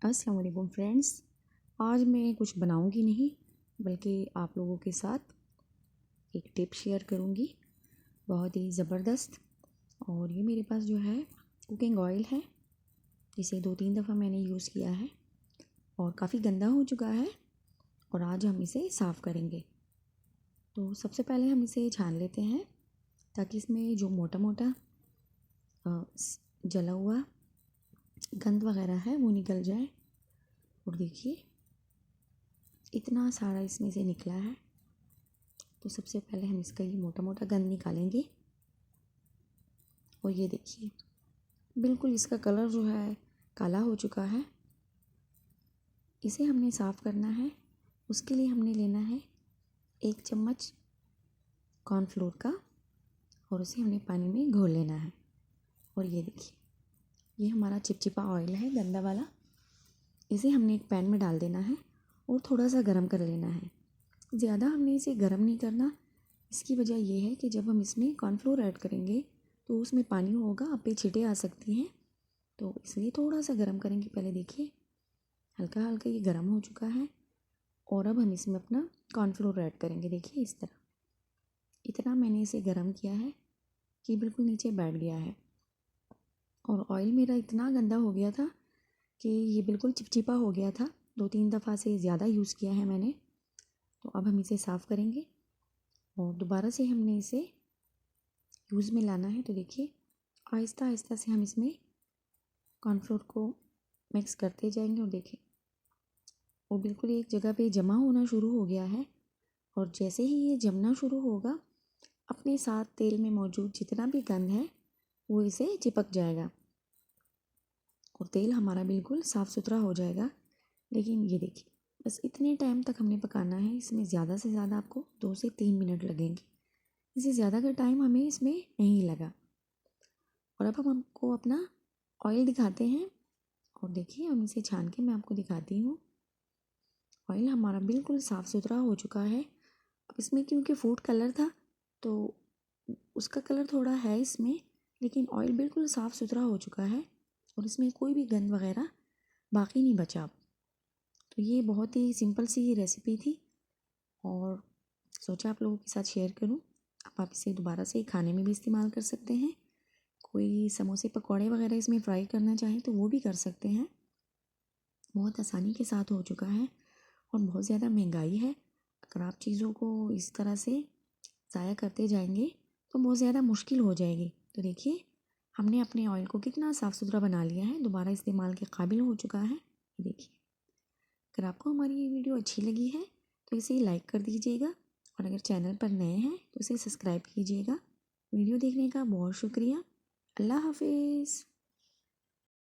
अस्सलाम वालेकुम फ्रेंड्स। आज मैं कुछ बनाऊंगी नहीं बल्कि आप लोगों के साथ एक टिप शेयर करूंगी, बहुत ही ज़बरदस्त। और ये मेरे पास जो है कुकिंग ऑयल है, इसे 2-3 दफ़ा मैंने यूज़ किया है और काफ़ी गंदा हो चुका है और आज हम इसे साफ़ करेंगे। तो सबसे पहले हम इसे छान लेते हैं ताकि इसमें जो मोटा मोटा जला हुआ गंद वगैरह है वो निकल जाए। और देखिए इतना सारा इसमें से निकला है। तो सबसे पहले हम इसका ये मोटा मोटा गंद निकालेंगे और ये देखिए बिल्कुल इसका कलर जो है काला हो चुका है। इसे हमने साफ़ करना है। उसके लिए हमने लेना है 1 चम्मच कॉर्नफ्लोर का और उसे हमने पानी में घोल लेना है। और ये देखिए ये हमारा चिपचिपा ऑयल है गंदा वाला। इसे हमने एक पैन में डाल देना है और थोड़ा सा गर्म कर लेना है। ज़्यादा हमने इसे गर्म नहीं करना। इसकी वजह यह है कि जब हम इसमें कॉर्नफ्लोर ऐड करेंगे तो उसमें पानी होगा, आप पे छींटे आ सकती हैं, तो इसलिए थोड़ा सा गर्म करेंगे। पहले देखिए हल्का हल्का ये गर्म हो चुका है और अब हम इसमें अपना कॉर्नफ्लोर ऐड करेंगे। देखिए इस तरह इतना मैंने इसे गर्म किया है कि बिल्कुल नीचे बैठ गया है। और ऑयल मेरा इतना गंदा हो गया था कि ये बिल्कुल चिपचिपा हो गया था। 2-3 दफ़ा से ज़्यादा यूज़ किया है मैंने। तो अब हम इसे साफ़ करेंगे और दोबारा से हमने इसे यूज़ में लाना है। तो देखिए आहिस्ता आहिस्ता से हम इसमें कॉर्नफ्लोर को मिक्स करते जाएंगे और देखिए वो बिल्कुल एक जगह पे जमा होना शुरू हो गया है। और जैसे ही ये जमना शुरू होगा अपने साथ तेल में मौजूद जितना भी गंद है वो इसे चिपक जाएगा और तेल हमारा बिल्कुल साफ़ सुथरा हो जाएगा। लेकिन ये देखिए बस इतने टाइम तक हमने पकाना है। इसमें ज़्यादा से ज़्यादा आपको 2 से 3 मिनट लगेंगे। इससे ज़्यादा का टाइम हमें इसमें नहीं लगा। और अब हम आपको अपना ऑयल दिखाते हैं और देखिए हम इसे छान के मैं आपको दिखाती हूँ। ऑयल हमारा बिल्कुल साफ़ सुथरा हो चुका है। अब इसमें क्योंकि फूड कलर था तो उसका कलर थोड़ा है इसमें, लेकिन ऑयल बिल्कुल साफ़ सुथरा हो चुका है और इसमें कोई भी गंद वगैरह बाकी नहीं बचा। तो ये बहुत ही सिंपल सी रेसिपी थी और सोचा आप लोगों के साथ शेयर करूं। अब आप इसे दोबारा से खाने में भी इस्तेमाल कर सकते हैं। कोई समोसे पकौड़े वगैरह इसमें फ्राई करना चाहें तो वो भी कर सकते हैं। बहुत आसानी के साथ हो चुका है और बहुत ज़्यादा महंगाई है। अगर आप चीज़ों को इस तरह से ज़ाया करते जाएंगे तो बहुत ज़्यादा मुश्किल हो जाएगी। तो देखिए हमने अपने ऑयल को कितना साफ़ सुथरा बना लिया है, दोबारा इस्तेमाल के काबिल हो चुका है। ये देखिए अगर आपको हमारी ये वीडियो अच्छी लगी है तो इसे लाइक कर दीजिएगा और अगर चैनल पर नए हैं तो इसे सब्सक्राइब कीजिएगा। वीडियो देखने का बहुत शुक्रिया। अल्लाह हाफिज़।